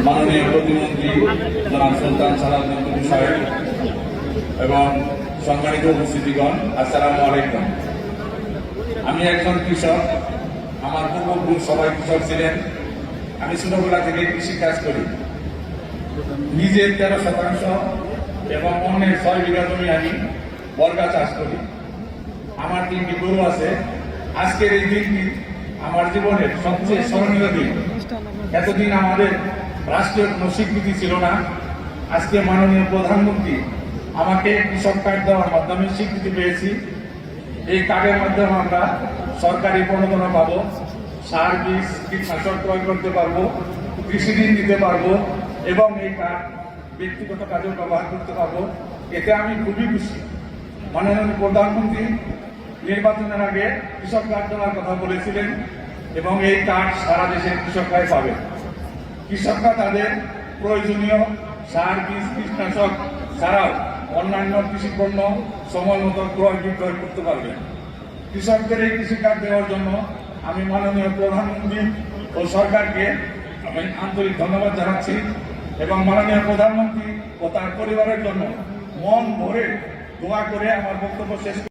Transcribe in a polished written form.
মাননীয় প্রতিমন্ত্রী জনাব সুলতান সালাউদ্দিন সাহেব এবং সম্মানিত উপস্থিতিগণ, আসসালামু আলাইকুম। আমি একজন কৃষক। আমার পূর্বপুরুষ সবাই কৃষক ছিলেন। আমি ছোটবেলা থেকে কৃষি কাজ করি। নিজের 13% এবং অন্যের 6 বিঘা জমি আমি বর্গা চাষ করি। আমার 3টি গরু আছে। আজকের এই দিনটি আমার জীবনের সবচেয়ে স্মরণীয় দিন। এতদিন আমাদের রাষ্ট্রীয় কোনো স্বীকৃতি ছিল না। আজকে মাননীয় প্রধানমন্ত্রী আমাকে কৃষক কার্ড দেওয়ার মাধ্যমে স্বীকৃতি পেয়েছি। এই কার্ডের মাধ্যমে আমরা সরকারি প্রণোদনা পাবো, সার, বীজ, কীটনাশক ক্রয় করতে পারবো, কৃষি ঋণ দিতে পারবো এবং এই কার্ড ব্যক্তিগত কাজেও ব্যবহার করতে পারবো। এতে আমি খুবই খুশি। মাননীয় প্রধানমন্ত্রী নির্বাচনের আগে কৃষক কার্ড দেওয়ার কথা বলেছিলেন এবং এই কার্ড সারা দেশের কৃষকরাই পাবে। কৃষকরা তাদের প্রয়োজনীয় সার, বীজ, কীটনাশক ছাড়াও অন্যান্য কৃষি পণ্য সময় মতো ক্রয় বিক্রয় করতে পারবেন। কৃষকদের এই কৃষি কার্ড দেওয়ার জন্য আমি মাননীয় প্রধানমন্ত্রী ও সরকারকে আমি আন্তরিক ধন্যবাদ জানাচ্ছি এবং মাননীয় প্রধানমন্ত্রী ও তার পরিবারের জন্য মন ভরে দোয়া করে আমার বক্তব্য শেষ